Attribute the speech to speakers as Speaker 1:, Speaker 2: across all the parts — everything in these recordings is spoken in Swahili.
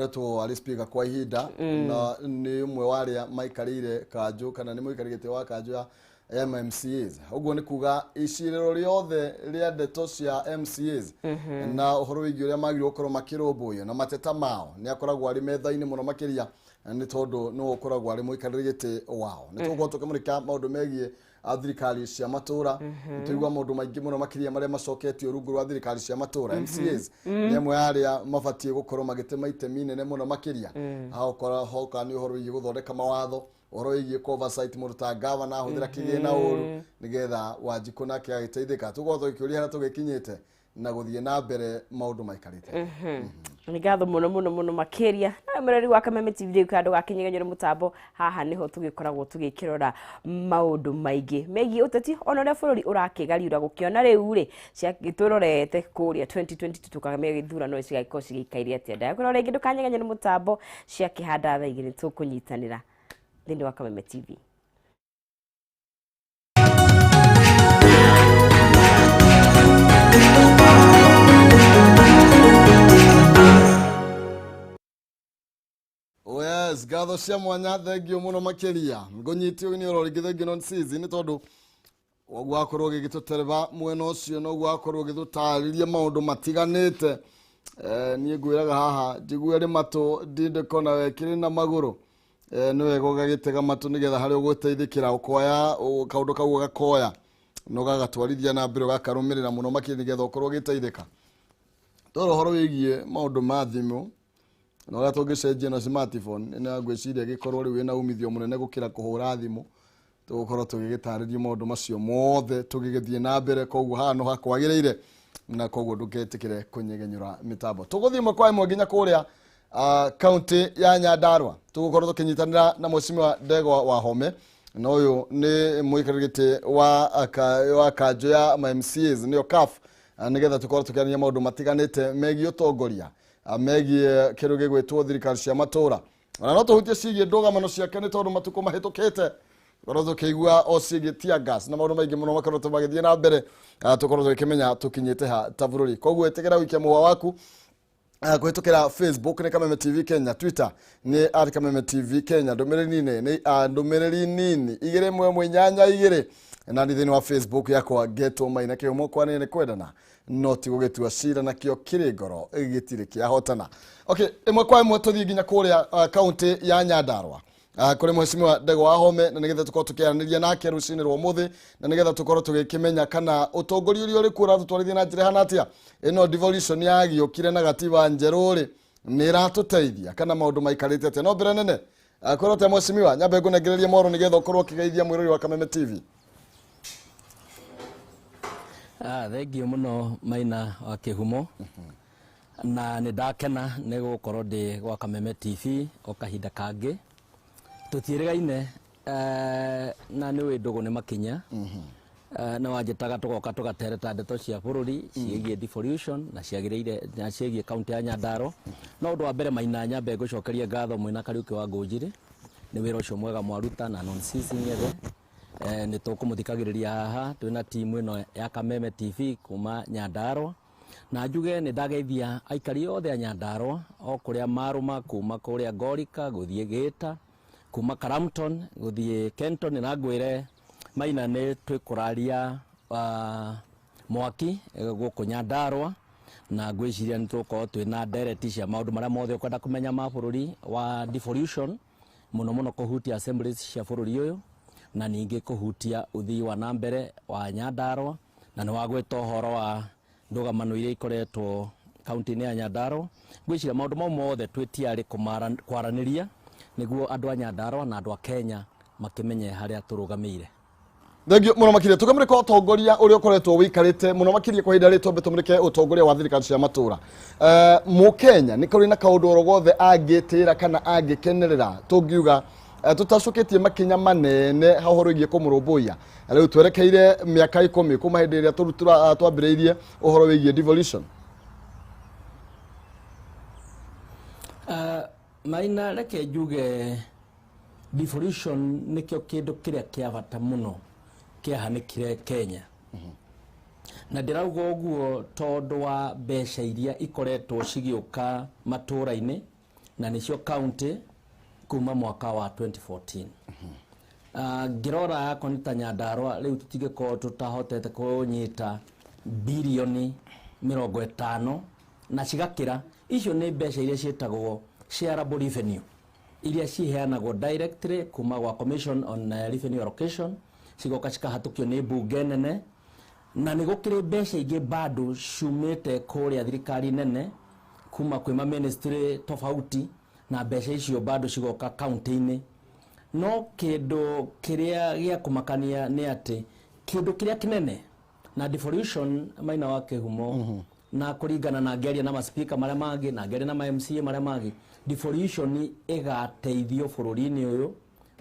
Speaker 1: to alispika kwa ihinda na ni umwe waria maikarire kanju kana ni muikarigite wa kanju ya MMCAs uguo ni kuga iciriro riothe ria ndeto cia MCAs na uhoro wigi uria magirwo korwo makirumbuyo na mateta mao ni akoragwo ari metha-ini muno makiria ni tondu no ukoragwo ari muikarigite wao ni tugo tukimurika maundu megie thirikari cia matura tuigwa maundu maingi muno makiria maria macoketio rungu rwa thirikari cia matura MCAs ni amwe aria mabatie gukorwo magitema itemi nene muno makiria haukora hoka ni uhoro wigi guthondeka mawatho uhoro wigi oversight muruta governor huthira kigina uru nigetha Wanjiku nake agiteithika tugo tukiuria hara tugikinyite na guthie na mbere maundu maikarite
Speaker 2: ni gatho muno makiria na mureri wa Kameme TV kandu gakinyegenyere mutambo haha niho tugikoragwo tugikirora maundu maingi megi uteti onoria bururi urakigariura gukiona riu ri cia giturorete kuria 2022 tukagamia githurano cigako cigikaire atia nda kurora ingi ndukanyegenyere mutambo cia kihanda tha igiri tukunyitanira thini wa Kameme TV.
Speaker 1: Yes, gatho cia mwanya thengio muno makiria ngunyitio ni urorigithengio non season tondu ogwa korwo gigitutereba mwena ucio no gwa korwo githutariria maundu matiganite nie ngwiraga haha njigwe ri matu ndinde kona wekire na maguru ni wego gagitega matu nigetha hari uguteithikira ukoya kaundu kau gakoya no gagatwarithia na mbere gakarumirira muno makiri nigetha ukorwo giteithika toro horo wigie maundu ma thimu no gato gicenjia na smartphone ina gwiciria gikorwo ri wina umithio munene gukira kuhura thimu tugukorwo tugigitariria maundu macio mothe tugigithie na mbere koguo hano hakwagiriire na koguo ndugetikire kunyegenyura mitambo tuguthie mwe kwa imwe nginya kuria county ya Nyandarua tugukorwo tukinyitanira na Mheshimiwa Ndegwa Wahome na uyu ni muikarigite wa kanju ya MCAs niyo CAF nigetha tukorwo tukiania maundu matiganite megi utongoria megi kiruge gwetwo thirikari cia matura na no tuhutie cigie ndugamano ciake ni tondu matuko mahitukite korwo tukigua o cigie tear gas na maundu maingi muno makorwo tumagithie na mbere tukorwo tukimenya tukinyite ha tabururi koguo etegera wiki muwa waku kuhitukira Facebook ni Kameme TV Kenya, Twitter ni @Kameme TV Kenya, ndumiriri nini igire mwe nyanya igire na thini wa Facebook yakwa Geto Maina kiumo kwa nene kwendana noti gugitua cira na kio kiri ngoro igitire kia hotana. Okay, imwe kwa imwe tuthie nginya kuria county ya Nyandarua kuri Mheshimiwa Ndegwa Wahome na nigetha tukorwo tukiaraniria nake rucini rwa muthi na nigetha tukorwo tugikimenya kana utongoria uri uri kura tutwarithia na njira hana atia ino devolution yagiukire na gatiba njeru ri ni ratuteithia kana maundu maikarite atia no mbere nene korwo te Mheshimiwa nyambe ngunegereria moro nigetha ukorwo kigeithia mwirori wa Kameme TV.
Speaker 3: Thengio muno Maina wa Kihumo na nindakena ni gukorwo ndi gwa Kameme TV o kahinda kangi tutirigaine na ni windugu ni makinya na wajetaga tugoka tugatereta ndeto cia bururi ciegie devolution na ciagiriire na ciegie county ya Nyandarua no undu wa mbere Maina nyambe gucokeria ngatho mwina Kariuki wa Ngunjiri ni wira ucio mwega mwaruta na non ceasing yethe ni tukumuthikagiriria haha twina timu ino ya Kameme TV kuma Nyandarua na njuge ni ndageithia aikari othe a Nyandarua o kuria maruma kuma kuria Gorika guthie Gita kuma Karamton guthie Kenton na ngwire Maina ni twikuraria mwaki guku Nyandarua na ngwiciria ni tuko twina direct cia maundu maria mothe ukwenda kumenya ma bururi wa devolution muno kuhutia assemblies cia bururi uyu na ningi kuhutia uthii wa nambere wa Nyandarua na ni wagweta horo wa ndugamano iria ikoretwo county ya Nyandarua ngwiciria maundu mau mothe twitiari kwaraniria niguo andu a Nyandarua na andu a Kenya makimenye haria turugamire.
Speaker 1: Thengio muno makiria tukamurika utongoria uri ukoretwo wikarite muno makiria kwa hinda ritu betumurike utongoria wa thirikari cia matura mu Kenya ni kuri na kaundu orogothe angitira kana angikenerera tungiuga tutacoketie makinya manene hahoro igie kumurumbuya riu twerekeire miaka 10 kuma hindi iria twambiriirie uhoro wigie devolution.
Speaker 3: Maina reke njuge devolution nikio kindu kiria kia bata muno kiahanikire Kenya na ndirauga uguo tondu wa mbeca iria ikoretwo cigiuka matura-ini na nicio county kuma mwaka wa 2014. Ngirora yako nita Nyandarua riu tutigeko tutahotete kunyita bilioni 50 na cigakira icio ni mbeca iria cietagwo shareable revenue iria ciheanagwo directly kuma gwa Commission on Revenue Allocation cigoka cikahatukio ni bunge nene na ni gukiri mbeca ingi bado ciumite kuria thirikari nene kuma kwima ministry tofauti na mbeca icio bado cigoka county-ini. No kindu kiria gia kumakania ni ati kindu kiria kinene na devolution Maina wa Kihumo na kuringana na ngeria na maspika maria mangi na ngeria na MCA maria mangi devolution igateithio bururi-ini uyu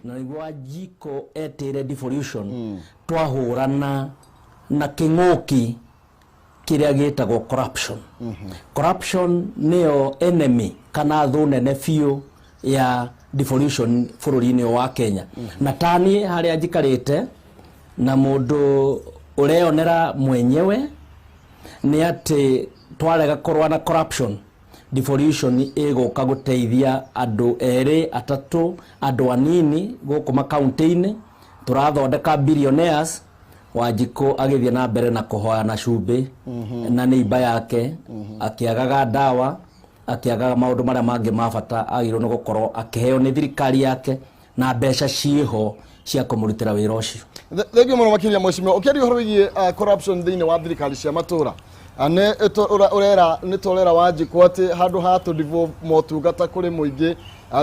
Speaker 3: na niguo Jiko etire devolution twahurana na kinguki kiria gitagwo corruption. Corruption nio enemy kana thu nene fiu ya devolution bururi-ini wa Kenya. Na tani haria njikarite na mundu ureonera mwenyewe ni ati twarega korwa na corruption devolution igoka guteithia andu eri atatu andu anini gukuma county-ini turathondeka billionaires Wanjiko agithia na mbere na kuhoya na cumbi na neiba yake akiagaga dawa akiagaga maundu maria mangi mabata agirwo no gukorwo akiheo ni thirikari yake na mbeca ciho cia kumurutira wira ucio.
Speaker 1: Thegio muno makiria mweshimio ukiri horo wigie corruption thini wa thirikari cia matura ane urera ni torera Wanjiko ati handu ha to devolve motungata kuri muingi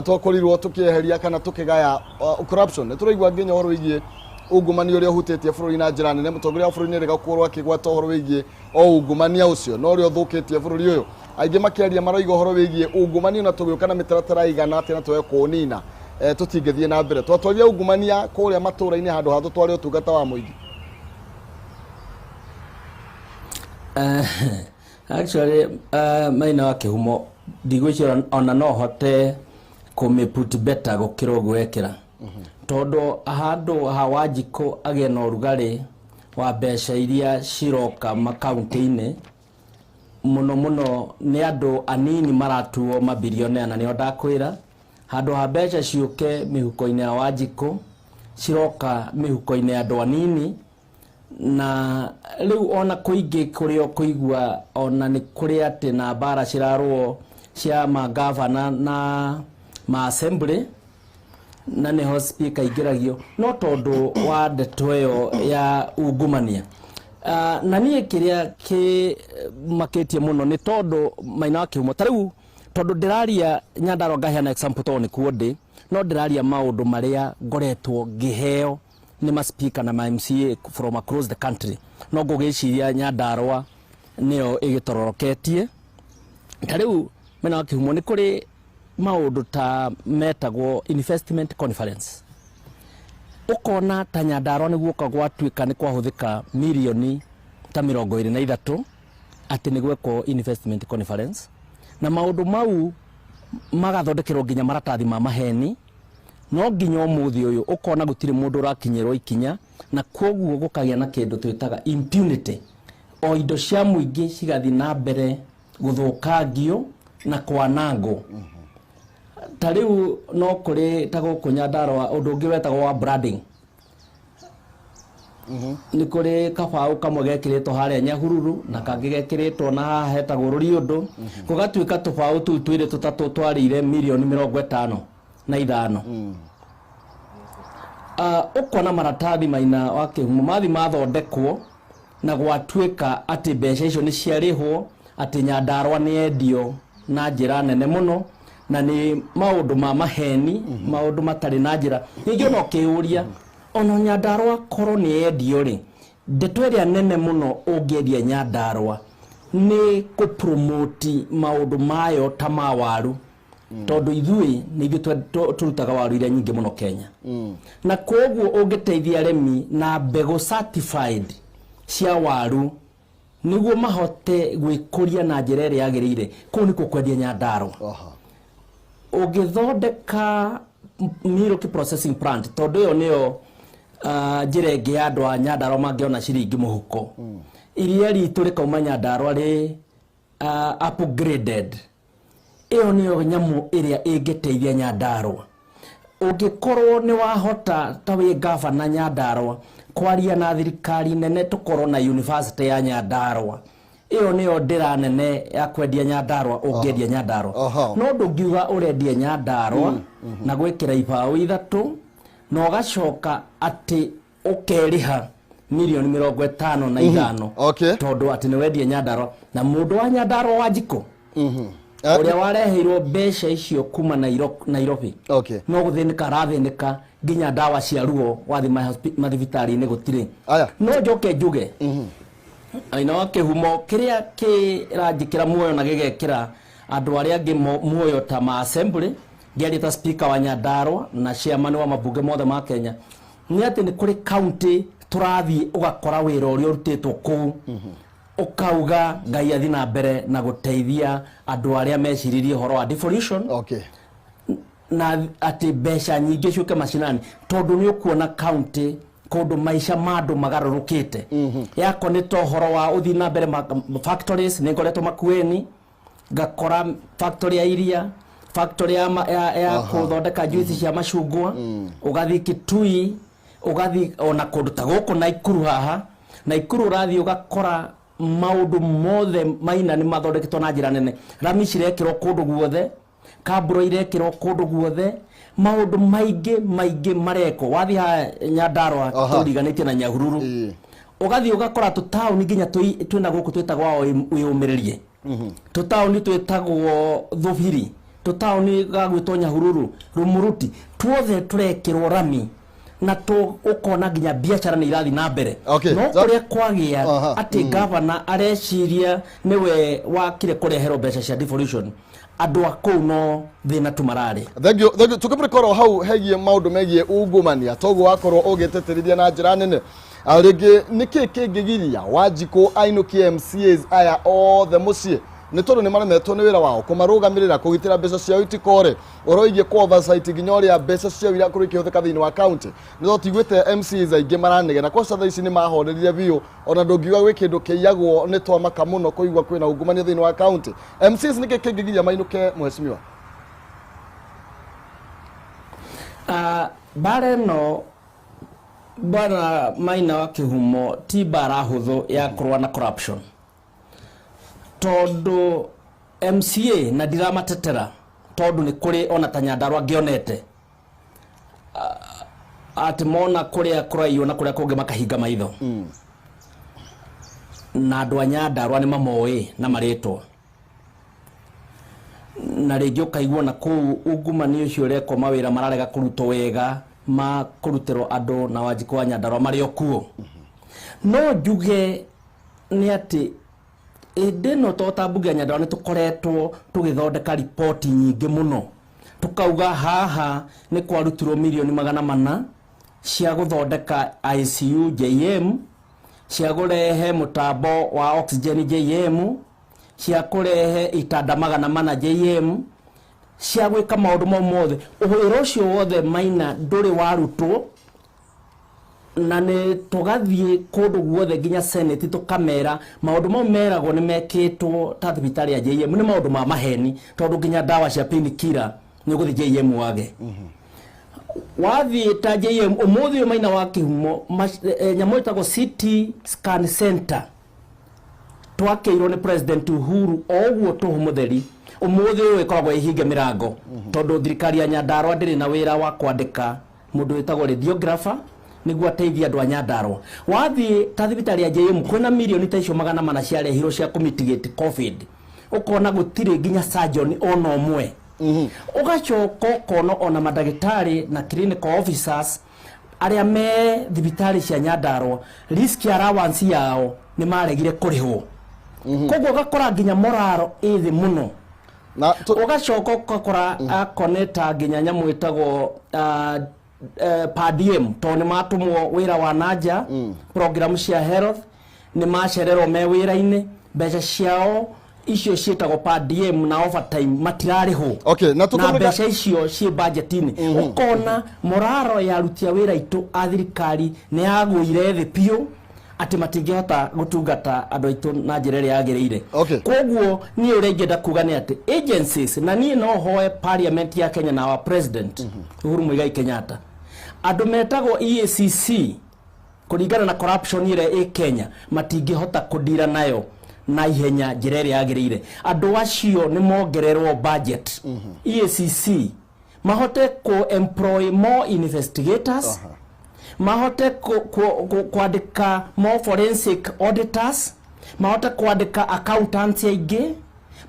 Speaker 1: twakorirwo tukieheria kana tukigaya corruption ni turaigwa nginya horo wigie ungumania uria hutetie bururi na njira nene mutongoria wa bururi ni rega kuorwa kigwata horo wigie ungumania ucio no rio thukitie bururi uyu aingi makiaria maraiga horo wigie ungumania na tugioka na mitaratara igana ati na twe kunina tutingethie na mbere twatwaria ungumania kuria matura-ini handu ha tutware utungata wa muingi.
Speaker 3: Actually Maina wa Kihumo ndigwicira ona no hote kumiput better gukira gwekera todo handu ha Wanjiko agie na urugari wa mbeca iria ciroka makaunti-ini muno ni andu anini maratuo mabilionea na nio ndakwira handu ha mbeca ciuke mihuko-ini ya Wanjiko ciroka mihuko-ini ya andu anini na riu ona kuingi kurio kuigua ona ni kuri ati na bara cirarwo cia magavana na ma assembly na neho speaker igiragio no tondu wa ndeto iyo ya ungumania na nie kiria ki maketie muno ni tondu Maina wa Kihumo tariu tondu ndiraria Nyandarua ngaheana example to ni kuondi no ndiraria maundu maria ngoretwo ngiheo ni ma speaker na ma MCA from across the country no ngugiciria Nyandarua nio igitororoketie tariu Maina wa Kihumo ni kuri maundu ta metagwo investment conference ukona ta Nyandarua ni guoka gwatuika ni kwahuthika milioni ta 23 ati ni gweko investment conference na maundu mau magathondekero nginya maratathi ma maheni no nginya umuthi uyu ukona gutire mundu urakinyirwo ikinya na koguo gukagia na kindu twitaga impunity o indo cia muingi cigathi na mbere guthukangio na kwanango. Tariu no kuri tago Nyandarua undu ungi wetagwo wa branding ni kuri kabau kamwe gekiritwo haria Nyahururu na kangi gekiritwo na hetagwo Ruriundu gugatuika tubau tu twire tutatu twarire milioni 55 ukona maratathi Maina wa Kihumo mathi mathondekwo na gwatuika ati mbeca icio ni ciarihwo ati Nyandarua ni endio na njira nene muno na ni maundu ma maheni maundu matari na njira ningi no kiuria ono Nyandarua koro ni endio ri ndeto iria nene muno ungeria Nyandarua ni ku promote maundu mayo ta ma waru tondu ithui ni turutaga waru iria nyingi muno Kenya na koguo ungeteithia aremi na mbego certified cia waru niguo mahote gwikuria na njira iria yagirire ku ni kwendia Nyandarua ugithondeka milk processing plant tondu yo nio njira ingi ya andu a Nyandarua mangiona ciringi muhuko iria ritu rikauma Nyandarua ri upgraded iyo niyo nyamu iria ingeteithia Nyandarua. Ungikorwo ni wahota ta wi gavana Nyandarua kwaria na thirikari nene tukorwo na university ya Nyandarua, iyo niyo ndira nene ya kwendia Nyandarua, ungendia Nyandarua. No ndungiuga urendia Nyandarua na gwikira ibaũ ithatu no gacoka ati ukeriha milioni 55 tondu ati ni wendia Nyandarua na mundu wa Nyandarua Wanjiku uria wareheirwo mbeca icio kuma Nairobi no guthinika arathinika nginya ndawa cia ruo wathi mathibitari-ini gutire. No njoke njuge aina wa kihumo kiria kiranjikira muoyo na gigekira andu aria angi muoyo ta ma assembly ngiari ta speaker wa Nyandarua na chairman wa mabunge mothe ma Kenya ni ati ni kuri county turathi ugakora wira uria urutitwo kuu ukauga ngai athi na mbere na guteithia andu aria meciririe horo wa devolution na ati mbeca nyingi ciuke macinani tondu ni ukuona county kundu maisha mandu magarurukite yako ni tohoro wa uthi na mbere factories ni ngoretwo Makueni ngakora factory ya iria, factory ya kuthondeka juice cia macungwa, ugathi Kitui, ugathi ona kundu ta guku Naikuru haha Naikuru rathi ugakora maundu mothe maina ni mathondeketwo na njira nene, rami cirekirwo kundu guothe, kaburo irekirwo kundu guothe, maundu maige mareko wathi ha Nyandarua turiganitie na Nyahururu ugathi ugakora tutauni nginya twina guku twetagwa wiumiririe tutauni twetagwo Thubiri, tutauni gagwitwo Nyahururu, Rumuruti, tuothe turekirwo rami na tu ukona nginya biashara ni irathi na mbere. No kuria kwagia ati governor areciria niwe wakire kurehero mbeca cia devolution andu akuu no thina tumarari.
Speaker 1: Thank you tukiprekoro hau hegie maundu megie ungumania togo wakorwo ugeteterithia na njira nene arigi niki kingigiria Wanjiku ainukie MCAs aya othe mucie ni tondu ni maremetwo ni wira wao kumarugamirira kugitira mbeca cia itikore oroigie kwa oversight nginya uria mbeca cia wira kuri kihuthika thiini wa county ni zo tigwite MCAs aingi maranegena kwa satha ici ni mahorerire biu ona ndungiuga gwi kindu kiyagwo ni twamaka muno kuigwa kwina ungumania thiini wa county. MCAs niki kingigiria mainuke mheshimiwa?
Speaker 3: Bare no bana Maina wa Kihumo ti bara huthu ya kurwa na corruption tondu MCA na diramatetera tondu ni kuri ona ta Nyandarua ngionete ati mona kuria kuraiyo na kuria kungi makahinga maitho na andu a Nyandarua ni mamoi na maritwo na ringi ukaigua na kuu ungumania ucio reko mawira mararega kurutwo wega ma kurutirwo andu na Wanjiku wa Nyandarua mari okuo. No njuge ni ati ndino tota mbunge ya Nyandarua ni tukoretwo tugithondeka report nyingi muno tukauga haha ni kwarutirwo milioni 400 cia guthondeka ICU JM, cia kurehe mutambo wa oxygen JM, cia kurehe itanda 400 JM, cia gwika maundu mothe uhwiro ucio wothe Maina nduri warutwo na ni tugathie kundu guothe nginya senate tukamera maundu mau meragwo ni mekitwo ta thibitari ya JM ni maundu ma maheni tondu nginya ndawa cia painkiller ni guthi JM wage wathi ta JM umuthi Maina wa Kihumo nyamu itagwo City Scan Center twakeirwo ni President Uhuru ogwo tuhumutheri umuthi uyu ikoragwo ihinge mirango tondu thirikari ya Nyandarua ndiri na wira wa kwandika mundu witagwo radiographer niguo ateithia andu a Nyandarua. Wathi ta thibitari ya JM kwina milioni ta icio 400 ciarehirwo cia kumitigate COVID ukona gutire nginya surgeon ona omwe ugacoka kono ona madagitari na clinical officers aria me thibitari cia Nyandarua risk allowance yao ni maregire kurihwo koguo gakora nginya moraro ithi muno na ugacoka ukakora akoneta nginya nyamu itagwo per diem to ni matumwo wira wa nanja program cia health ni macererwo me wira-ini mbeca ciao icio cietagwo per diem na overtime matirariho na mbeca icio ci budget-ini ukona moraro ya rutia wira itu a thirikari ni yagwire thi piu ati matingihota gutungata andu aitu na njira ria yagirire.
Speaker 1: Okay.
Speaker 3: Koguo ni urengenda kuga ni ati agencies na ni no hoe parliament ya Kenya na our president Uhuru Muigai Kenyatta andu metagwo EACC kuringana na corruption ire Kenya matingihota kudira nayo na ihenya njira ria yagirire. Andu acio ni mongererwo budget. EACC mahote ko employ more investigators. Mahote kuandika more forensic auditors, mahote kuandika accountants aingĩ,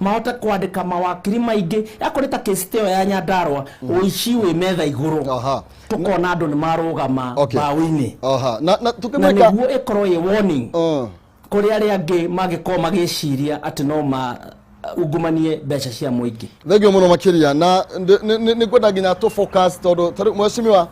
Speaker 3: mahote kuandika mawakiri maingĩ. Yakoreta case teo ya Nyandarua uici wi metha iguru tukona andu ni marugama bawi-ini
Speaker 1: na tukimeka
Speaker 3: niguo ikorwo i warning kuri ari angi magikorwo magiciria ati no ma ungumanie mbeca cia muingi.
Speaker 1: Thegio muno makiria na ni kwenda nginya to focus tondu mweshimiwa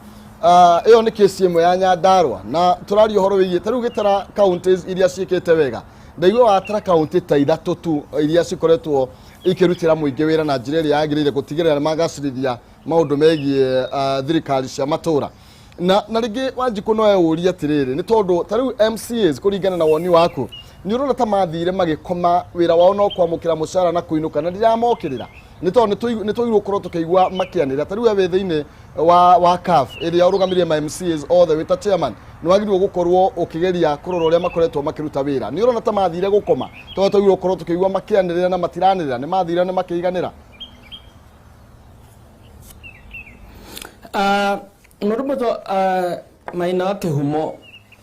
Speaker 1: iyo ni kesi imwe ya Nyandarua na turari uhoro wigie taru gitara counties iria cikite wega ndaigwe watara county ta ithatu tu iria cikoretwo ikirutira muingi wira na njira iria yagirire gutigirira magacirithia maundu megie thirikari cia matura na ringi wanjiku no euria atiriri ni tondu taru MCAs kuringana na woni waku ni urona ta mathire magikoma wira wao no kwamukira mushara na kuinuka na ndiramokirira ni tondu ni tugirwo korwo tukiigwa makianira taru we thiine wa CAF iria urugamirie ma MCAs all the way ta chairman ni wagirwo gukorwo ukigeria kurora uria makoretwo makiruta wira ni urona ta mathire gukoma tondu tugirwo korwo tukiigwa makianira na matiranira ni mathire ni makiiganira.
Speaker 3: Norumoto Maina wa Kihumo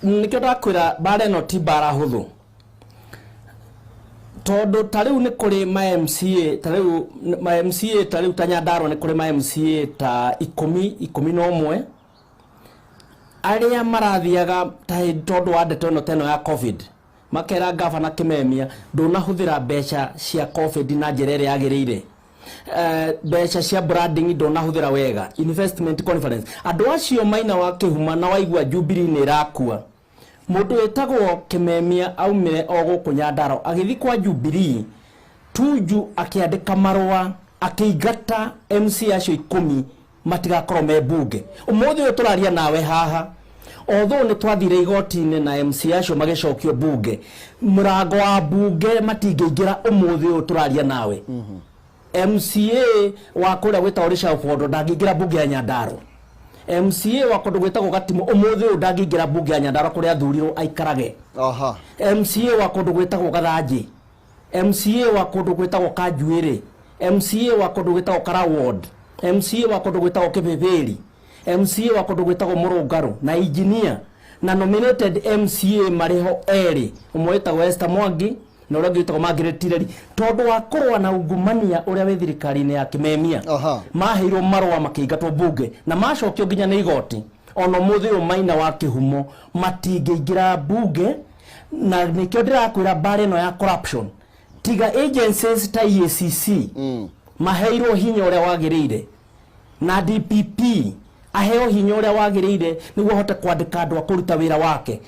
Speaker 3: nikio ndakwira bare no ti bara huthu tondu tariu ni kuri ma MCA tariu ta Nyandarua ni kuri ma MCA ta 11 aria marathiaga tondu wa ndeto no teno ya COVID makera governor Kimemia ndunahuthira mbeca cia COVID na njira iria yagirire. Mbeca cia branding ndunahuthira wega investment conference andu acio Maina wa Kihuma na waigua Jubilee ni rakua mundu etagwo Kimemia aumire oguku Nyandarua agithi kwa Jubilee Tuju akiandika marua akiigata MC acio 10 matigakorwo me bunge. Umuthi uyu turaria nawe haha although ni twathire igoti-ini na MC acio magicokio bunge murango wa bunge matingeingira umuthi uyu turaria nawe MCA wa kuria gwita Orisha Fondo ndangĩingĩra bunge ya Nyandarua. MCA wa kundu gwitagwo Gatimo umuthi uyu ndangĩingĩra bunge ya Nyandarua kuria athurirwo aikarage. MCA wa kundu gwitagwo Gathanji, MCA wa kundu gwitagwo Kanjuĩrĩ, MCA wa kundu gwitagwo Karaward, MCA wa kundu gwitagwo Kibibiri, MCA wa kundu gwitagwo Murungaru na engineer na nominated MCA mariho eri umwe witagwo Esther Mwangi na uria gwitagwo Margaret Tireri tondu wa kurwa na ungumania uria we thirikari-ini ya Kimemia maheirwo marwa makiingatwo bunge na macokio nginya ni igoti ono muthi uyu Maina wa Kihumo matingĩingĩra bunge na nikio ndirakwira bare no ya corruption tiga agencies ta EACC maheirwo hinya uria wagirire na DPP aheo hinya uria wagirire niguo hote kwandika andu akuruta wira wake.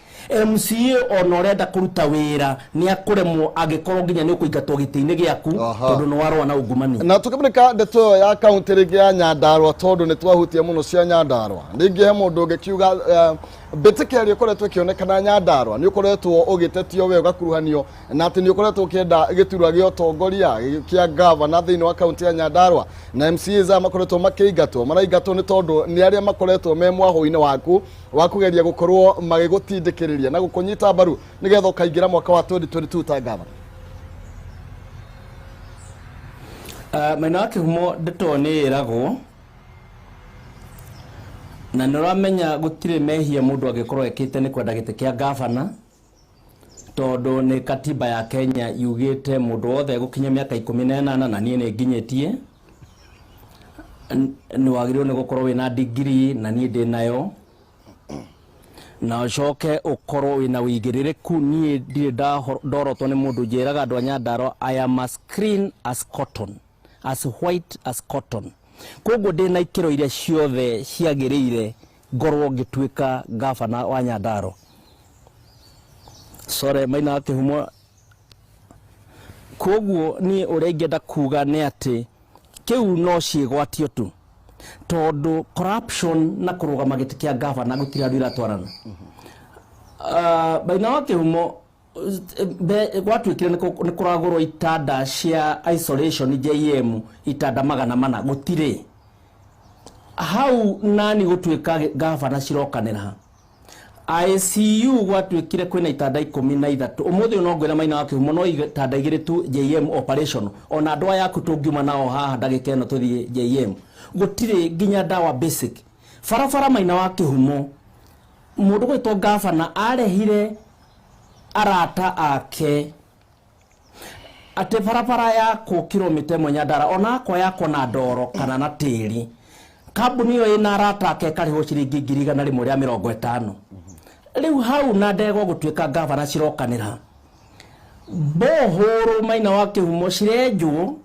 Speaker 3: MCA ono urenda kuruta wira ni akuremwo agikorwo nginya ni ukuingatwo giti-ini giaku tondu no warwa na ungumania. Na
Speaker 1: tukimurika ndeto ya county ringi ya Nyandarua tondu ni twahutia muno cia Nyandarua ringi he mundu ngikiuga betikerio koretwo kionekana Nyandarua ni ukoretwo ugitetio we ugakuruhanio na ati ni ukoretwo kienda giturwa gi utongoria kia governor thiini wa county ya Nyandarua na MCA za makoretwo makiingatwo maraigatwo ni tondu ni aria makoretwo me mwaho-ini waku wa kugeria gukorwo magigutindikiriria na gukunyita mbaru nigetha ukaingira mwaka wa 2022 ta governor.
Speaker 3: Maina wa Kihumo ndeto ni iragwo na niramenya gutire mehia mundu agikorwo ekite ni kwenda gite kia governor tondu ni katiba ya Kenya yugite mundu wothe gukinya miaka 18 na nie ni nginyetie ni wagirwo ni gukorwo wina degree na nie ndi nayo na ucoke ukorwo wina wigiririku nie ndi ndorotwo ni mundu njiraga andu a Nyandarua I am as clean as cotton, as white as cotton. Koguo ndi na ikiro iria ciothe ciagirire ngorwo ngituika governor wa Nyandarua. Sorry Maina wa Kihumo. Koguo ni urengenda kuga ni ati kiu no ciigwatio tu tondu corruption na kurugama giti kia governor gutira ndira twarana. Baina wa Kihumo gwatuikire ni kuragurwo itanda cia isolation JM itanda 400 gutire hau nani gutuika gavana cirokanira ICU gwatuikire kwina itanda 13 umuthi no ngwira Maina wa Kihumo no itanda igire tu JM operation ona ndwa yaku tungiuma nao haha ndagika eno tuthie JM gutire ginya dawa basic farafara Maina wa Kihumo mundu gwitwo gavana arehire arata ake ate barabara yako kilomita 1 Nyandara ona kwa yako na ndoro kana na tiri kambuni yo ina arata ake kariho ciringi 150 riu hau na ndego gutuika gavana cirokanira bohoro Maina wa Kihumo cirenjwo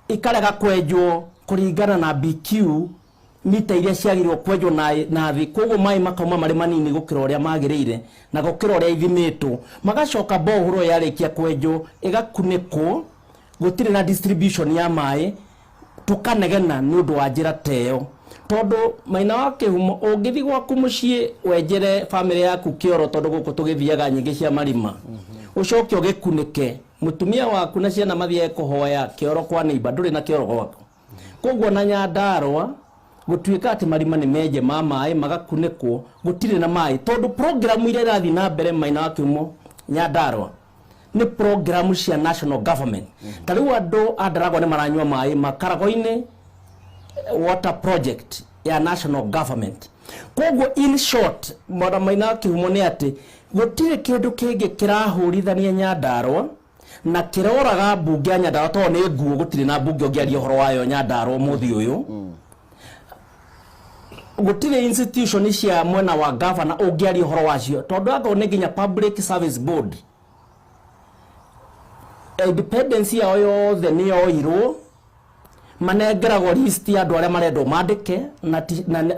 Speaker 3: ikarega kwenjwo kuringana na BQ mita iria ciagirwo kwenjwo na thi koguo mai makauma mari manini gukira uria magirire na gukira uria ithimitwo magacoka bohoro yarikia kwenjwo igakuniko gutire na distribution ya mai tukanegena ni undu wa njira teyo tondu Maina wa Kihumo ungithi gwaku mucii wenjere family yaku kioro tondu guku tugithiaga nyingi cia marima ucoke ugikunike mutumia waku na ciana mathie kuhoya kioro kwa neighbor nduri na kioro gwaku koguo na Nyandarua gutuika ati marima ni meje mai magakuniko gutire na mai tondu program ile irathi na mbere Maina wa Kihumo Nyandarua ni program cia national government tariu andu Andarago ni maranywa mai makarago-ini water project ya national government koguo in short Maina wa Kihumo ni ati gutire kindu kingi kirahurithania Nyandarua na kiroraga mbunge ya Nyandarua to ni nguo gutire na mbunge ungiaria horo wayo Nyandarua muthi uyu gutire institution cia mwena wa governor ungiaria horo wacio tondu ago ni nginya public service board independence yao yothe ni yoirwo manengeragwo list ya andu aria marendwo mandike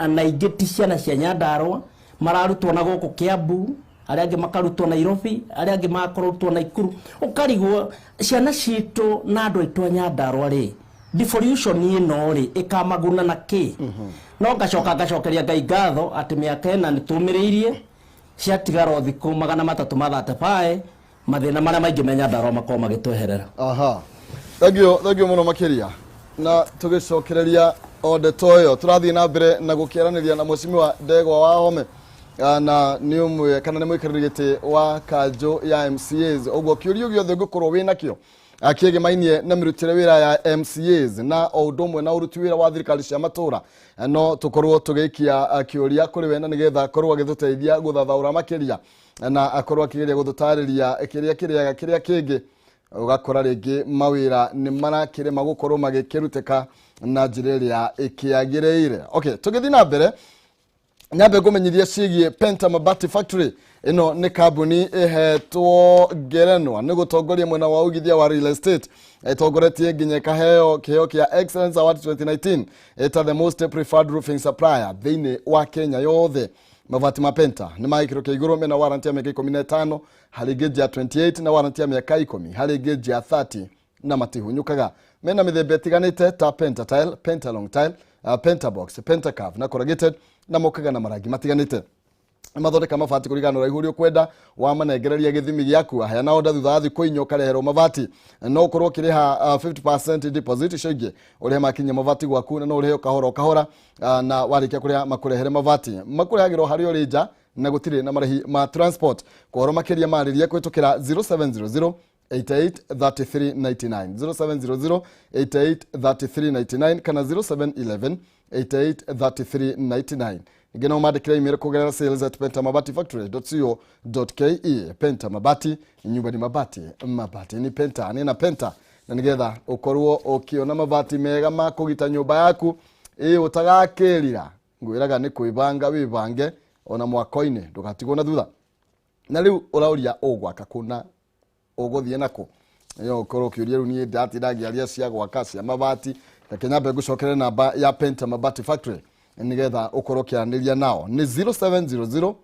Speaker 3: na ingi ti ciana cia Nyandarua mararutwo na guku Kiambu aria angi makarutwo Nairobi aria angi makarutwo Naikuru ukarigwo ciana citu na andu aitu Nyandarua ri devolution ino ri ikamaguna na ki no gacokeria Ngai ngatho ati miaka ena nitumiriirie ciatigaro thiku 335 mathina maria maingi me Nyandarua makoma magitweherera
Speaker 1: thagio muno makiria na tugicokereria ondeto iyo turathie na mbere na gukieraniria na Mheshimiwa Ndegwa Wahome na ni umwe kana ni mwikirigiti wa kanjo ya MCAs ogwo kiurio giothe ngukorwo wina kio akiege mainie na mirutire wira ya MCAs na odomwe na uruti wira wa thirikari cia matura no tukorwo tugikia kiuria kuri we na nigetha korwo agithuteithia guthathaura makiria na akorwo akigeria guthutariria kiria kingi ugakora ringi mawira ni marakirema gukorwo magikiruteka na njira iria ikiagireire okay tugithi na mbere nyambe gumenyithia cigie Penta Mabati Factory ino ni kambuni ihetwo ngerenwa ni gutongoria mwena wa ugithia wa real estate itongoretie nginya kiheo kia Excellence Award 2019 eta the most preferred roofing supplier thiini wa Kenya yothe mabati ma Penta ni maikiro kia iguru mena warranty ya miaka 15 hari geji ya 28 na warranty ya miaka 10 hari geji ya 30 na matihunyukaga mena mithembe tiganite ta Penta Tile, Penta Long Tile, Penta Box, Penta Curve na corrugated na mokaga na marangi matiganite mathondeka mabati kurigana na ihuri ukwenda wa manengereria githimi giaku haya na order thutha thiku inyo karehero mabati no korwo kiriha 50% deposit shoge uri makinya mabati gwaku na no uri kahora na warikia kuria makurehere mabati makurehagirwo hari uri nja na gutire na marehi ma transport kohoro makiria mariria kwitukira 0700 883399 0700 883399 kana 0711 883399 Igeno madikira email kugerera sales@pentamabati-factory.co.ke Penta Mabati nyumba ni mabati ni Penta ni na Penta na nigetha ukorwo ukiona mabati mega ma kugita nyumba yaku utagakirira ngwiraga ni kuibanga wibange ona mwakoine ndugatigwo na thutha na riu urauria ugwaka kuna uguthie nako yo ukorwo kiuria ru ni dati dagiaria cia gwaka cia mabati Kenyambe gucokere namba ya Penta Mabati Factory nigetha ukorwo kianiria nao ni 0700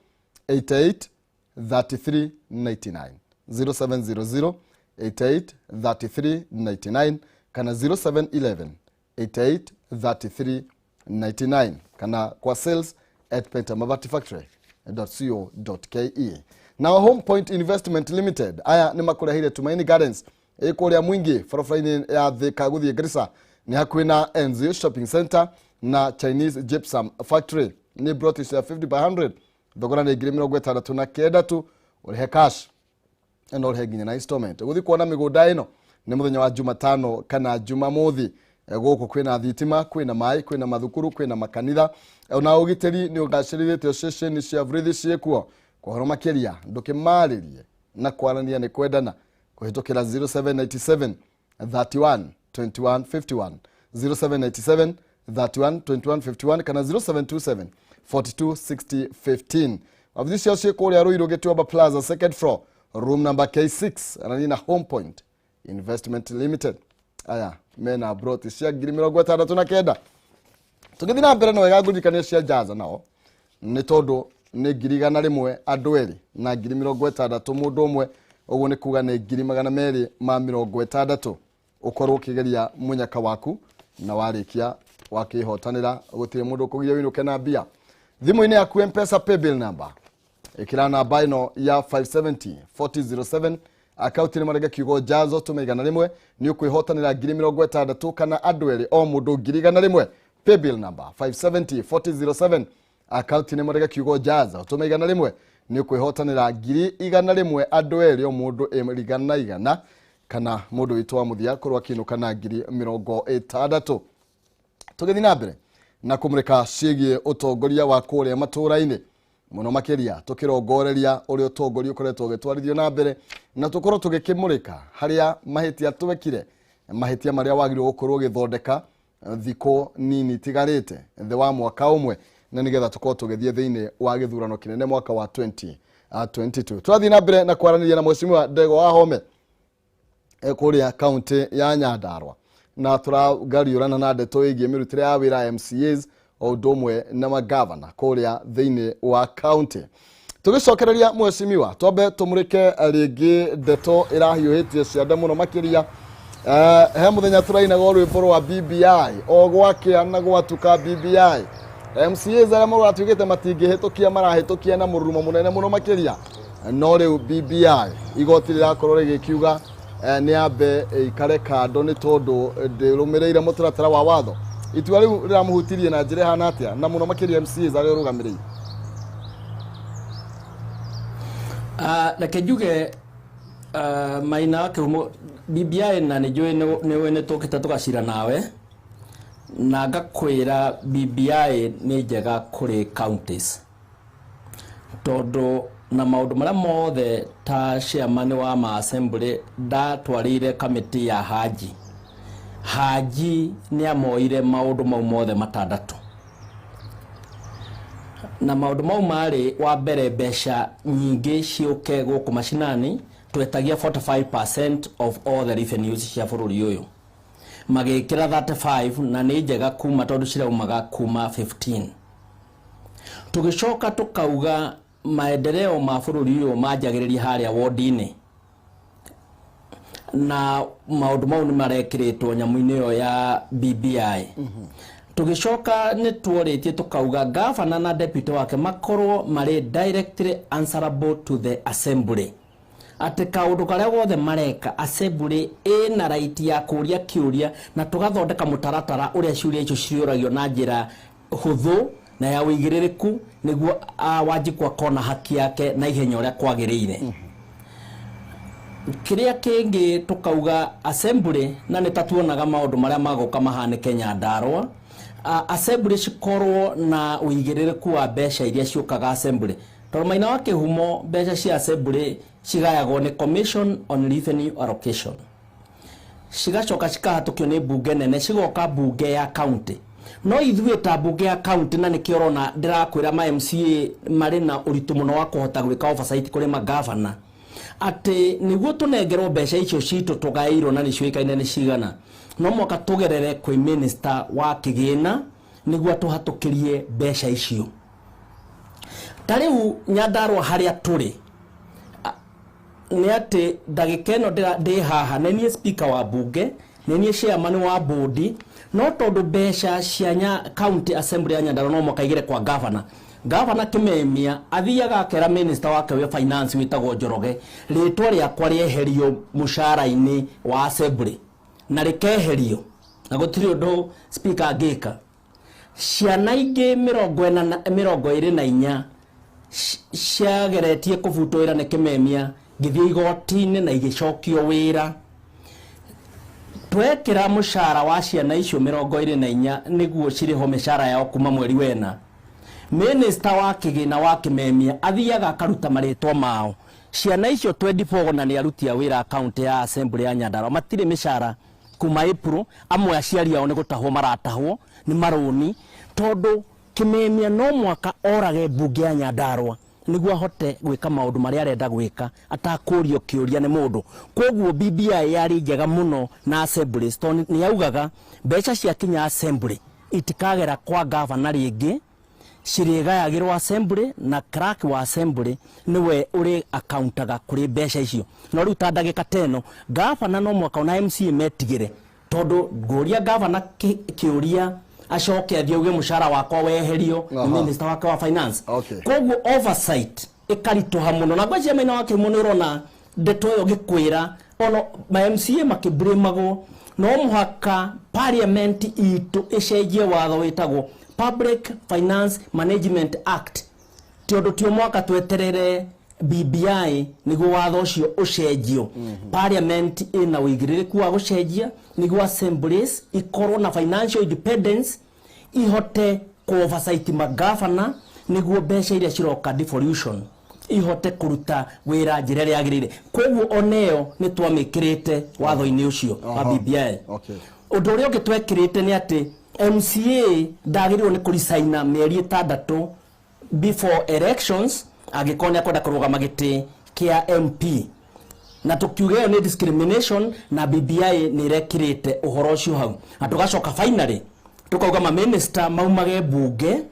Speaker 1: 883399 0700 883399 kana 0711 883399 kana kwa sales@Penta Mabati Factory www.home.co.ke. Now Home Point Investment Limited aya ni makurehire Tumaini Gardens ikuria mwingi forofraini ya Thika guthie Garissa ni hakuhi na Enzi Shopping Center na Chinese Gypsum Factory ni British ya 50 by 100 thogora ni 69 tu urihe cash eno urihe nginya na installment guthi kuona migunda ino ni muthenya wa Jumatano kana Jumamothi guku kwina thitima kwina mai kwina mathukuru kwina makanitha ona ugiteri ni ugacirithite station cia vrithi ciekuo kuhoro makiria ndukimaririe na kwarania ni kwendana kuhitukira 0797 31 21 51 0797 31 21 51 kana 0727 42 60 15 Wavisi yoshe kuria Ruiru Gituaba Plaza second floor room number K6 ananina Home Point Investment Limited. Aya mena broti cia 69 tugithi na mbere no wega ngurikania cia jaza nao ni tondu ni 100 andu eri na 60 mundu umwe uguo ni kuga ni 260 ukorwo ukigeria munyaka waku na warikia wakihotanira gutire mundu kugia winuke na bia thimu-ini yaku M-Pesa paybill number ikira namba ino ya 570 4007 account ni marega kiugo jazo tumeigana rimwe ni ukwihotanira 60 kana andu eri o mundu 100 paybill number 570 4007 account ni marega kiugo jazo tumeigana rimwe ni ukwihotanira 100 andu eri o mundu 100 kana mundu witwa muthia korwa kinuka na 60 tugithi na mbere na kumurika ciigie utongoria wa kuria matura-ini muno makiria tukirongoreria uri utongoria ukoretwo gitwarithio na mbere na tukorwo tugikimurika haria mahitia twekire mahitia maria wagirwo gukorwo githondeka thiko nini tigarite the wa mwaka umwe na nigetha tukorwo tugithie thiini wa githurano kinene mwaka wa 2022 twathi na mbere na kwaraniria na Mheshimiwa Ndego Wahome kuria county ya Nyandarua na turagariurana na ndeto igie mirutire ya wira MCAs o domwe na magavana kuria thiini wa county tugicokereria Mheshimiwa twambe tumurike ringi ndeto irahiuhitie cianda muno makiria he muthenya turainaga rwimbo rwa BBI o gwakia na gwatuka BBI MCAs aria maratuigite matingihitukia marahitukia na mururumo munene muno makiria no riu BBI igoti rirakorwo rigikiuga ni ambe ikare kando ni tondu ndirumireire mutaratara wa watho itua riu riramuhutirie na njira hana atia na muno makiria MCAs aria rugamirire
Speaker 3: reke njuge Maina wake humo BBI na nijue niwe nitukite tugacira nawe na ngakwira BBI ni njega kuri counties tondu na maundu maria mothe ta chairman wa ma assembly ndatwarire committee ya Haji ni amoire maundu mau mothe matandatu na maundu mau mari wa mbere mbeca nyingi ciuke guku mashinani twetagia 45% of all the revenues cia bururi uyu magikira 35 na ni njega kuma tondu ciraumaga kuma 15 tugicoka tukauga maendeleo ma bururi uyu manjagiriria haria ward-ini na maundu mau ni marekiritwo nyamu-ini yo ya BBI tugicoka ni tworitie tukauga governor na deputy wake makorwo mari directly answerable to the assembly ati kaundu karia gothe mareka assembly ina right ya kuria kiuria na tugathondeka mutaratara uria ciuria icio ciuragio na njira huthu na ya wigiririku niguo wajikwa kona haki yake na ihenya uria kwagiriire kiria kingi tukauga assembly na nitatuonaga maundu maria magoka mahanike Nyandarua assembly cikorwo na wigiririku wa mbeca iria ciukaga assembly tondu Maina wake humo mbeca cia assembly cigayagwo ni Commission on Revenue Allocation cigacoka cikahatukio ni bunge nene cigoka bunge ya county no ithuĩ ta bunge ya county na nikio rona ndirakwira ma MCA mari na uritu muno wa kuhota gwika oversight kuri magavana ati niguo tunengerwo mbeca icio citu tugairwo na nicioikaine ni cigana no moka tugerere kwi minister wa kigina niguo tuhatukirie mbeca icio tariu Nyandarua haria turi ni ati ndagikeno ndi haha nenie speaker wa bunge nenie chairman wa board no tondu mbeca cia county assembly ya Nyandarua no mokaigire kwa governor Gavana Kimemia athiaga akera minister wake wa finance witagwo Njoroge ritwa riakwa rieherio mushara-ini wa assembly na rikeherio na gutiri undu speaker angika. Ciana ingi 24 ciageretie kubutwira ni Kimemia ngithie igoti-ini na igicokio wira. Twekira mushara wa ciana icio 24 niguo ciriho mishara yao kuma mweri wena. Minister wa kigina wa Kimemia athiaga akaruta maritwa mao. Ciana icio 24 na ni arutia wira account ya assembly ya Nyandarua matire mishara kuma April. Amwe aciari ao ni gutahwo maratahwo ni maroni tondu Kimemia no mwaka orage bunge ya Nyandarua niguo ahote gwika maundu maria arenda gwika atakurio kiuria ni mundu. Koguo BBI yari njega muno na assembly stone ni yaugaga mbeca cia kinya assembly itikagera kwa governor ringi cirigayagirwo assembly na clerk wa assembly niwe uri accountaga kuri mbeca icio. No riu ta ndagika 10 governor no mwaka na MCA metigire tondu nguria governor kiuria acoke athiuge mushara wakwa weherio minister wake wa finance. Koguo oversight ikarituha muno na gwacia mena wake muno rona ndeto yo gikwira ono ma MCA makibrimagwo no muhaka parliament itu icenjie watho witagwo Public Finance Management Act tiondo tio mwaka tweterere BBI niguo watho ucio ucenjio. Parliament ina wigiririku wa gucenjia niguo assemblies ikorwo na financial independence ihote ku-oversight magavana niguo mbeca iria ciroka devolution ihote kuruta wira njira ria yagirire. Koguo oneo ni twamikirite watho-ini ucio wa BBI. Undu uria ungi twekirite ni ati MCA ndagiriwo ni kurisaina mieri 6 before elections agikonya kwenda kurugama giti kia MP na tukiuge ni discrimination na BBI ni rekirite uhoro ucio hau. Atugacoka finally tukauga ma minister maumage bunge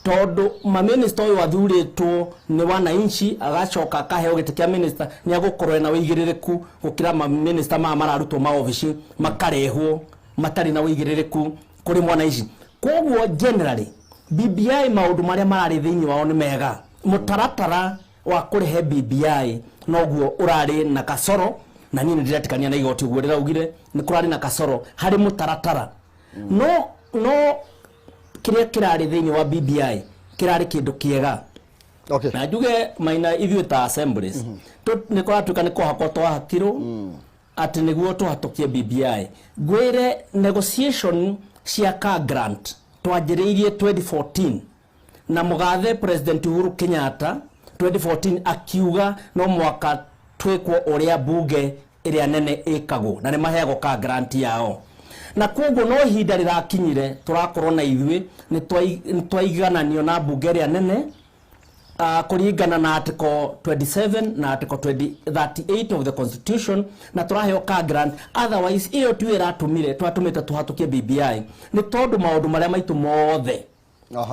Speaker 3: tondu ma minister uyu athuritwo ni wananchi agacoka akaheo giti kia minister ni agukorwo na wigiririku gukira ma minister mararutwo ma office makarehwo matari na wigiririku kuri mwananchi. Koguo generally BBI maundu maria marari thiini wao ni mega. Mutaratara wa kurihe BBI noguo urari na kasoro na nini ndiretikania na igoti guo riraugire ni kurari na kasoro hari mutaratara. No kiria kirari thiini wa BBI kirari kindu kiega. Na njuge maina ithuĩ ta assemblies ni kuratuka ni kuhakwo twahakirwo ati niguo tuhatukie BBI. Gwire negotiation cia ka grant twajiriirie 2014 na mugathe President Uhuru Kenyatta 2014 akiuga no mwaka twekwo uria bunge iria nene ikagwo na ni maheagwo ka grant yao. Na koguo no ihinda rirakinyire turakorwo na ithuĩ ni twaigananio na bunge iria nene kuringana na article 27 na article 38 of the constitution na turaheo ka grant. Otherwise iyo tu iratumire twatumite tuhatukie BBI ni tondu maundu maria maitu mothe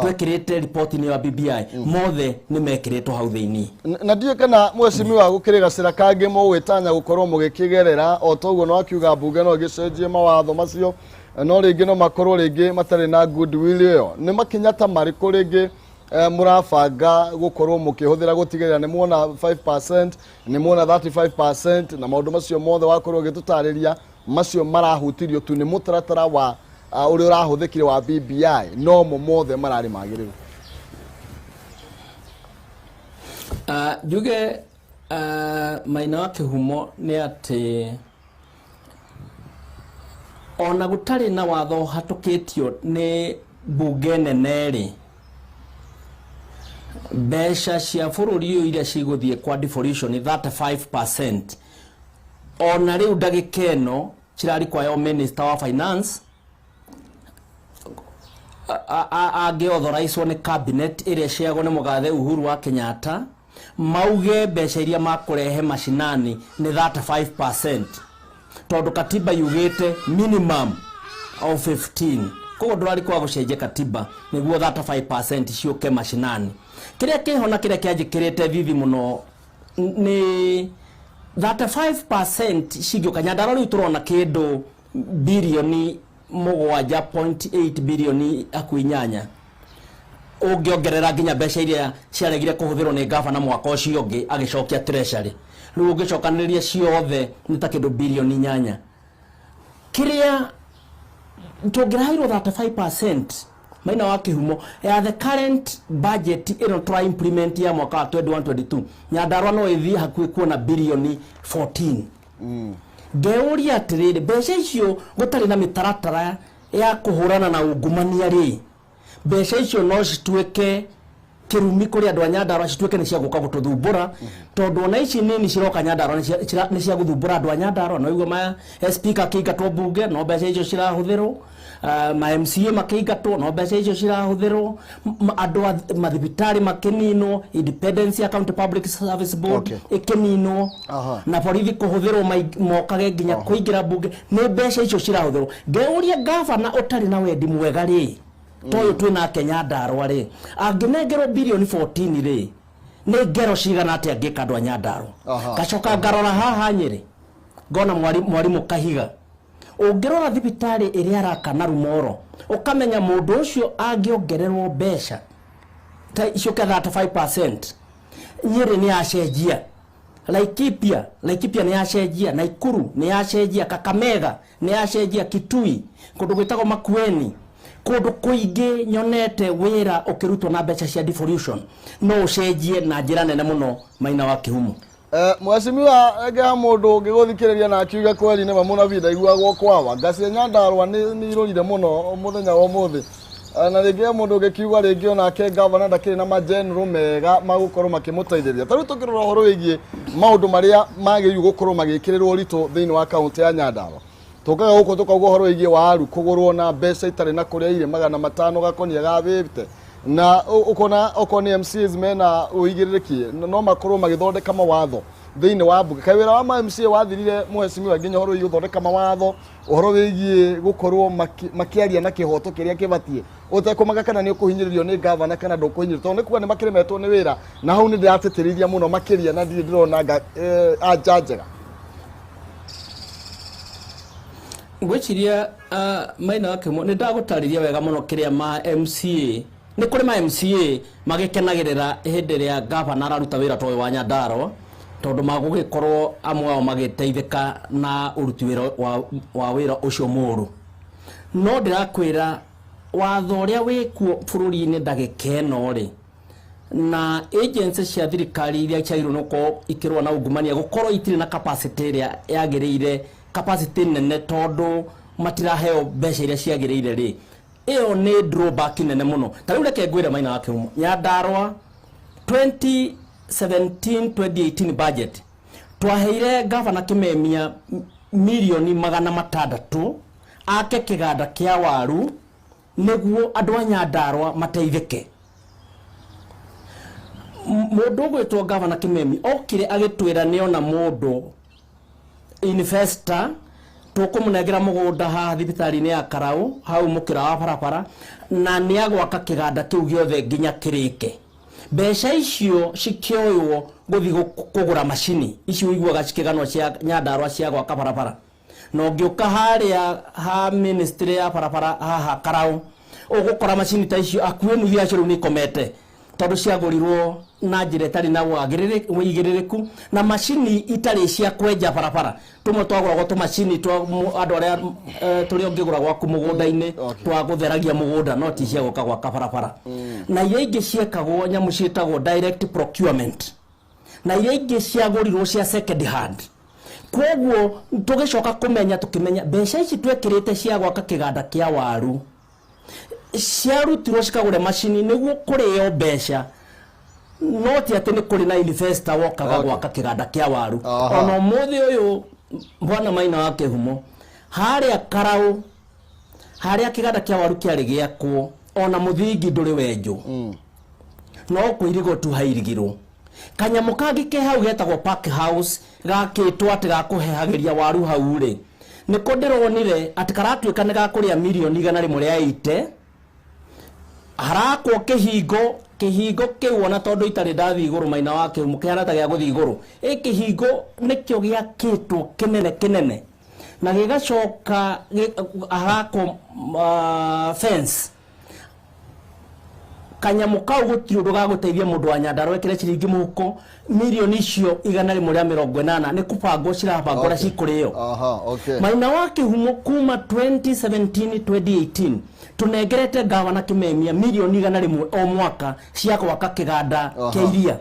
Speaker 3: twekirite report ni wa BBI mothe ni mekiritwo hau thiini.
Speaker 1: Na ndiye kana mweshimiwa gukirira cira kangi mugwitanya gukorwo mugikigerera o toguo no akiuga bunge no gicenjie mawatho macio no ringi no makorwo ringi matari na goodwill iyo ni makinyata mariku ringi murabanga gukorwo mukihuthira gutigirira ni muona 5% ni muona 35% na maundu macio mothe wakorwo gitutariria macio marahutirio tu ni mutaratara wa uri urahuthikire wa BBI no mothe marari magiriru.
Speaker 3: Juge maina wa kihumo ni ati ona gutari na watho hatukitio ni bunge neneri mbeca cia bururi uyu iria ciguthie kwa devolution 35%. Ona riu ndagikeno cirari kwa yo minister wa finance authorized ni cabinet iria ciago ni mugathe Uhuru wa Kenyatta mauge mbeca iria makurehe mashinani ni 35%. Tondu katiba yugite minimum of 15. Koguo ndurari kwa gucenjia katiba niguo 35% ciuke mashinani. Kiria kihona kiria kianjikirite vivi muno ni 35% cigioka Nyandarua riu turona kindu bilioni 7.8 bilioni akuinyanya. ungiongerera nginya mbeca iria ciaregire kuhuthirwo ni gavana mwaka ucio ungi agicokia treasury riu ungicokaniriria ciothe ni ta kindu bilioni 8 kiria tungirairwo 35% Maina wa Kihumo ya the current budget ino try implement ya mwaka wa 21-22 Nyandarua no ithi hakuhi kuona bilioni 14 ngeuria atiriri mbeca icio gutari na mitaratara ya kuhurana na ungumania ri mbeca icio no cituike kirumi kuri andu a Nyandarua cituike ni cia guka gututhumbura tondu ona ici nini ciroka Nyandarua ni cia guthumbura andu a Nyandarua no igwa ma speaker kiingatwo bunge no mbeca icio cirahuthirwo ma MCA makiingatwo no mbeca icio cirahuthirwo andu mathibitari makinino Independence Account Public Service Board ikinino na borithi kuhuthirwo mokage nginya kuingira bunge ni mbeca icio cirahuthirwo ngeuria gavana utari na wendi mwega ri toyo twina Nyandarua ri anginengerwo bilioni 14 ri ni ngero cigana ati angika andu a Nyandarua gacoka ngarora haha Nyeri ngona mwarimu Kahiga ungirora thibitari iria araka na Rumoro ukamenya mundu ucio angiongererwo mbeca ta icoke 35% Nyeri ni acenjia Laikipia ni acenjia Naikuru ni acenjia Kakamega ni acenjia Kitui kundu gwitagwo Makueni kundu kuingi nyonete wira ukirutwo na mbeca cia devolution no ucenjie na njira nene muno Maina wa Kihumo
Speaker 1: mwashimiwa ega mundu ngiguthikiriria na akiuga kweli ni mamuna vida igwagwo kwawa ngasi Nyandarua ni irorire muno muthenya wa muthi na ringi mundu ngikiuga ringi ona ke governor ndakiri na mageneral mega magukorwo makimuteithĩrĩria tariu tukirora horo wigie maundu maria magĩrĩirwo gukorwo magĩkĩrĩrwo rito thĩinĩ wa kaunti ya Nyandarua tukaga guko tukauga horo wigie waru kugurwo na mbeca itari na kuria ire 500 gakonia gabĩte na ukona MCs mena uigiriki no makorwo magithondeka mawatho thiini wa bunge kai wira wa MCA wathirire muheshimiwa nginya horo igithondeka mawatho horo wigie gukorwo makiaria na kihoto kiria kibatie utekumaga kana ni ukuhinyiririo ni governor kana ndukuhinyiririo tondu kuga ni makiremetwo ni wira na hau ni ndirateterithia muno makiria na ndirona ajajega
Speaker 3: ngwichiria Maina wa Kihumo ni ndagutariria wega muno kiria ma MCA ni kuri ma MCA magikenagirira hindi ria governor aruta wira toyo wa Nyandarua tondu magugikorwo amwe ao magiteithika na uruti wira wa wira ucio muru no ndirakwira watho uria wikuo bururi-ini ndagikeno ri na agency cia thirikari iria ciagirwo nuko ikirwa na ungumania gukorwo itire na capacity iria yagiriire capacity nene tondu matiraheo mbeca iria ciagiriire ri iyo ni drawback nene muno tariu reke ngwire Maina wa Kihumo Nyandarua 2017-2018 budget twaheire governor Kimemia milioni 600 ake kiganda kia waru niguo andu a Nyandarua mateithike mundu gwitwo governor Kimemia okire agitwira ni ona mundu investor tukumunegera mugunda ha thibitari-ini ya Karau hau mukira wa barabara na ni agwaka kiganda kiu giothe nginya kirike mbeca icio cikioywo guthi kugura machini icio igwaga cikiganwa cia Nyandarua cia gwaka barabara no ngiuka haria ha ministry ya barabara haha Karau ugukora machini ta icio akuwe nuthi acio ni komete tondu ciagurirwo na njira itari na wigiririku na machini itari cia kwenja barabara tumwe twaguragwo tu machini twa andu aria turi ongigura gwaku mugunda-ini twa gutheragia mugunda no ti cia guka gwaka barabara na iria ingi ciekagwo nyamu cietagwo direct procurement na iria ingi ciagurirwo cia second hand kwoguo tugicoka kumenya tukimenya mbeca ici twekirite cia gwaka kiganda kia waru ciarutirwo cikagure machini niguo kurio mbeca no ti ati ni kuri na investor wokaga gwaka kiganda kia waru ona muthi uyu bwana Maina wa Kihumo haria Karau haria kiganda kia waru kiari giakwo ona muthingi nduri wenju no kuirigo tu hairigirwo kanyamu kangi ke hau getagwo park house gakitwo ati gakuhehagiria waru hau ri niko ndironire ati karatuika ni gakuria milioni 180 harakwo kihingo kiu ona tondu itari ndathi iguru Maina wa Kihumo kihana ta gia guthi iguru kihingo nikio giakitwo kinene na gigacoka harakwo fence kanyamu kau gutiri undu ga guteithia mundu wa Nyandarua ekire ciringi muhuko milioni icio 180 ni kubango cirabangora okay. Cikurio
Speaker 1: okay.
Speaker 3: Maina wa Kihumo kuma 2017-2018 tunengerete gavana Kimemia milioni 100 o mwaka cia gwaka kiganda kia iria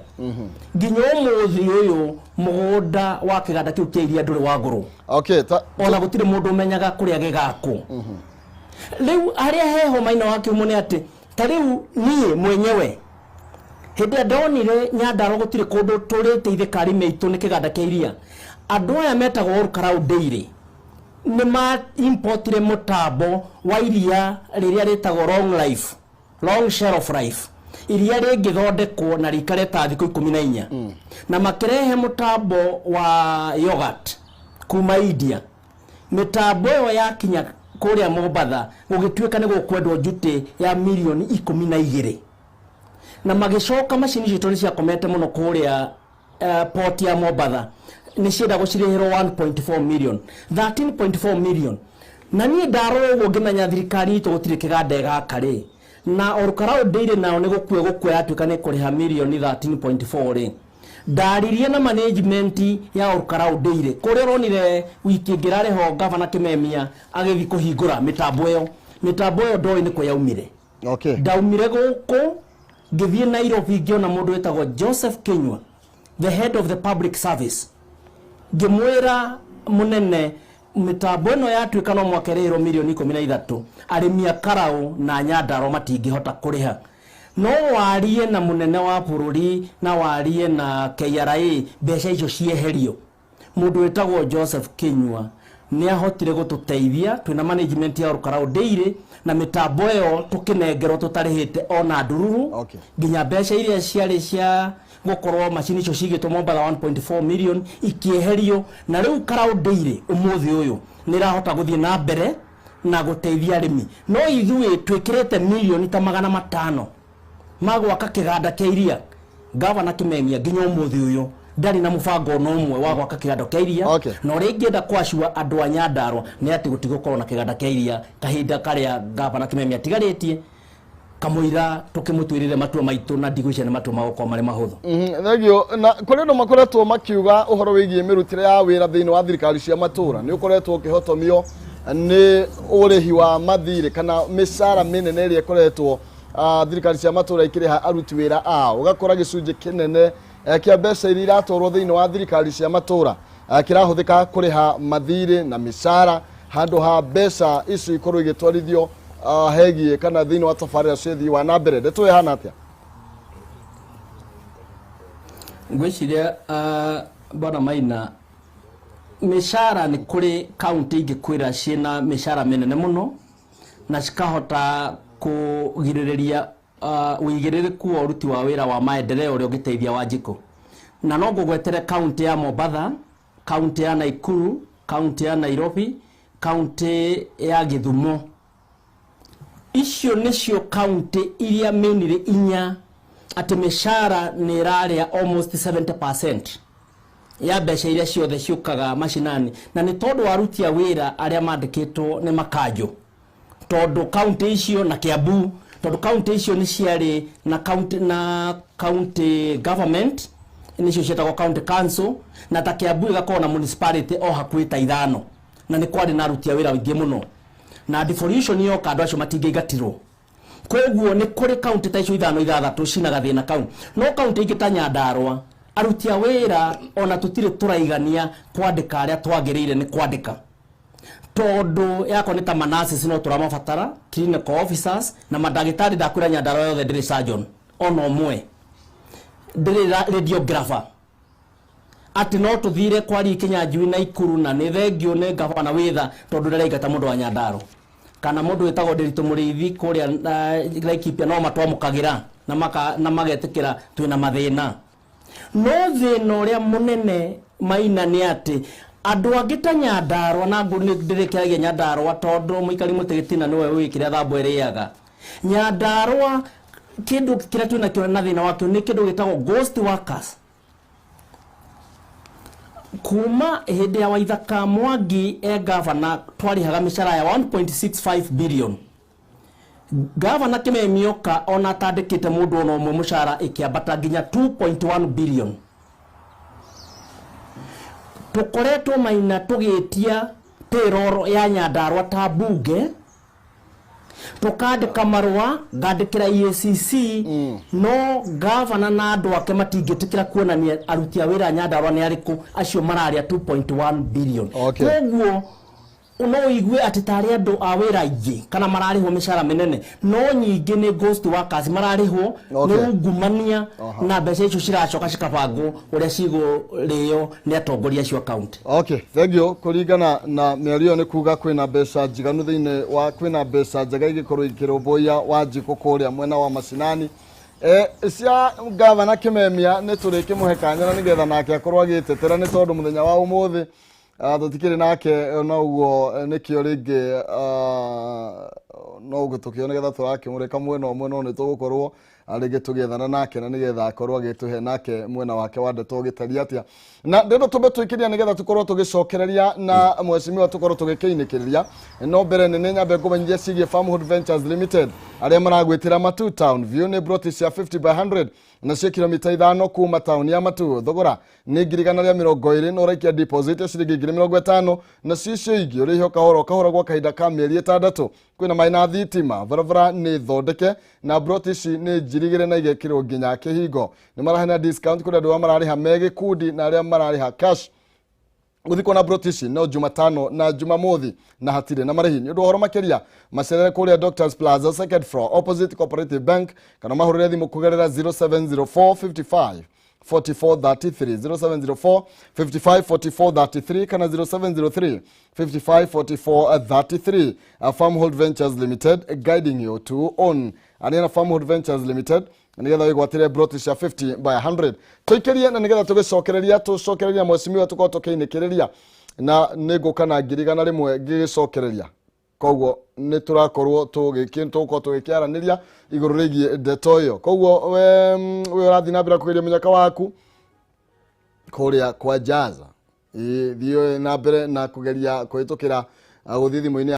Speaker 3: nginya umuthi uyu mugunda wa kiganda kiu kia iria nduri wa nguru
Speaker 1: okay
Speaker 3: ona gutire mundu menyaga kuria gigako riu aria heho Maina wa Kihumo ni ati tariu nie mwenyewe hindi ndonire Nyandarua gutire kundu turiteithika arimi aitu ni kiganda kia iria andu aya metagwo Olkarau Dairy ni ma importire mutambo wa iria riria ritagwo long shelf life iria ringithondekwo na rikareta thiku 14 na makirehe mutambo wa yogurt kuma India mitambo yo yakinya kuria Mombatha gugituika ni gukwendwo njuti ya milioni 12 na magicoka macini citu cia komete muno kuria port ya Mombatha ni cienda gucirihirwo 1.4 million 13.4 million na ni ndaro ugo ngimenya thirikari itu gutire kiganda gaka ri na Olkarau Dairy nao ni gukwe atuika ni kuriha milioni 13.4 ri ndaririe na management ya Olkarau Dairy kuria ronire wiki ngirare ho gavana Kimemia agithi kuhingura mitambo yo ndoi ni kuyaumire
Speaker 1: okay
Speaker 3: ndaumire guku ngithie Nairobi ngiona mundu wetagwo Joseph Kinyua the head of the public service ngimwira munene mitambo ino yatuika no mwakerero milioni 13 arimi Karau na Nyandarua matingihota kuriha no warie na munene wa bururi na warie na KRA mbeca icio cieherio mundu wetagwo Joseph Kinyua ni ahotire gututeithia twina management ya Olkarau Dairy na mitambo yo tukinengerwo tutarihite ona ndururu nginya mbeca iria ciari cia gukorwo macini icio cigitwo Mombatha 1.4 million ikieherio na riu Olkarau Dairy umuthi uyu ni rahota guthie na mbere na guteithia arimi no ithui twikirete milioni ta 500 magwaka kiganda kia iria gavana Kimemia nginya umuthi uyu ndari na mubango no umwe wa gwaka kiganda kia iria no ringienda kwashua andu a Nyandarua ni ati gutigokorwo na kiganda kia iria kahinda karia gavana Kimemia tigaritie kamuira tukimutwirire matua maitu na ndigwice ni matua magoko mari mahuthu
Speaker 1: thegio na kuri no makoretwo makiuga uhoro wigie mirutire ya wira thiini wa thirikari cia matura ni ukoretwo ukihotomio ni urihi wa mathire kana misara minene ria koretwo thirikari cia matura ikiriha aruti wira ao ugakora gicunje kinene kia mbeca iria iratorwo thiini wa thirikari cia matura kirahuthika kuriha mathire na misara handu ha mbeca icio ikorwo igitwarithio hegie kana thiini wa tafarira cithi wa na mbere ndeto hana atia
Speaker 3: ngwiciria bwana Maina mishara ni kuri county ingikwira ciina mishara minene muno na cikahota kugiririria wigiririku wa uruti wa wira wa maendeleo uria ungiteithia Wanjiku na no ngugwetere county ya Mombatha, county ya Nakuru, county ya Nairobi, county ya Githumo. Icio nicio county iria menire inya ati mishara ni raria almost 70% ya mbeca iria ciothe ciukaga mashinani na ni tondu waruti ya wira aria mandikitwo ni makanjo tondu county icio na Kiambu tondu county icio ni ciari na county government nicio cietagwo county council na ta Kiambu igakorwo na municipality o hakuhi ta 5 na ni kwari na aruti ya wira wingi muno na devolution yo kandu acio matingigatirwo kweguo ni kuri county ta icio 5-6 cinaga thina county no county ingi ta Nyandarua aruti a wira ona tutire turaigania kwandika aria twagirire ni kwandika tondu yako ni ta manasi no turamabatara clinical officers na madagitari ndakwira Nyandarua yothe ndiri surgeon ono mwe ndiri radiographer ati no tuthire kwari Kinyanjui na Ikuru na ni thengio ni gavana witha tondu ndareigata mundu wa Nyandarua kana mundu wetagwo Ndiritu Muriithi kuria Laikipia no matwamukagira na magetikira twina mathina no thina uria munene Maina ni ati andu angita Nyandarua na nguru ndirikiragia Nyandarua tondu muikari mutigitina niwe wikira thambo iriaga Nyandarua kindu kiria twina kio na thina wakio ni kindu gitagwo ghost workers kuma hindi ya Waithaka Mwangi governor twarihaga mishara ya 1.65 billion Gavana Kimemi Oka ona tandikite mundu ono mwe mushara ikiambata nginya 2.1 billion. Tukoretwo Maina tugitia payroll ya Nyandarua ta bunge, tukandika marua ngandikira EACC no gavana na andu ake matingitikira kuonania aruti a wira Nyandarua ni ariku acio mararia 2.1 billion. Koguo no igwe ati tari andu a wira ingi kana mararihwo mishara minene no nyingi ni ghost workers mararihwo ni ungumania na mbeca icio ciracoka cikabango uria cigurĩo ni atongoria acio account.
Speaker 1: Okay, thank you. Kuringana na mĩario ni kuga kwina mbeca njiganu thiini wa kwina mbeca njega igikorwo ikirumbuia Wanjiku kuria mwena wa macinani. Cia Gavana Kimemia ni turikimuhe kanya na nigetha nake akorwo agitetera ni tondu muthenya wa umuthi tutikiri nake no uguo nikio ringi no uguo tukio nigetha turakimurika mwena omwe no ni tugukorwo arige tugethana nake na nigetha akorwo agituhe nake mwena wake wa ndeto gitaria atia na ndendo tumbe twikiria nigetha tukorwo tugicokereria na mweshimiwa tukorwo tugikiinikiria no mbere nene nyambe kumenyithia cigie Farmhood Ventures Limited aria maragwitira Matu Town view ni brought cia 50 by 100 na cia kilomita 5 kuma town ya Matu thogora ni ngirigana ria 20 no raikia deposit ya ciringi 50 na cicio ingi uriho kahora gwa kahinda ka mieri 6 kwina maina thitima varavara ni thondeke na brought ici ni njirigire na igekirwo nginya kihingo ni marahena discount kuri andu marariha megi kudi na aria marariha cash uthiko na brotishi no Jumatano na Jumamothi na hatire na marihi ni undu horo makeria macerere kuria Doctors Plaza second floor opposite Cooperative Bank kana mahurire thimu kugerera 0704 55 4433 0704 55 4433 kana 0703 55 4433 Farmhood Ventures Limited guiding you to own Anina Farmhood Ventures Limited nigetha wigwatire brotish ya 50 by 100 tuikeria na nigetha tugicokereria mweshimiwa tuko tukiinikireria na niguka na ngirigana rimwe gigicokereria koguo ni turakorwo tugikiaraniria iguru rigie ndeto iyo koguo we urathi na mbere kugeria munyaka waku kuria kwa Jaza thio na mbere na kugeria kuhitukira guthithimo-ini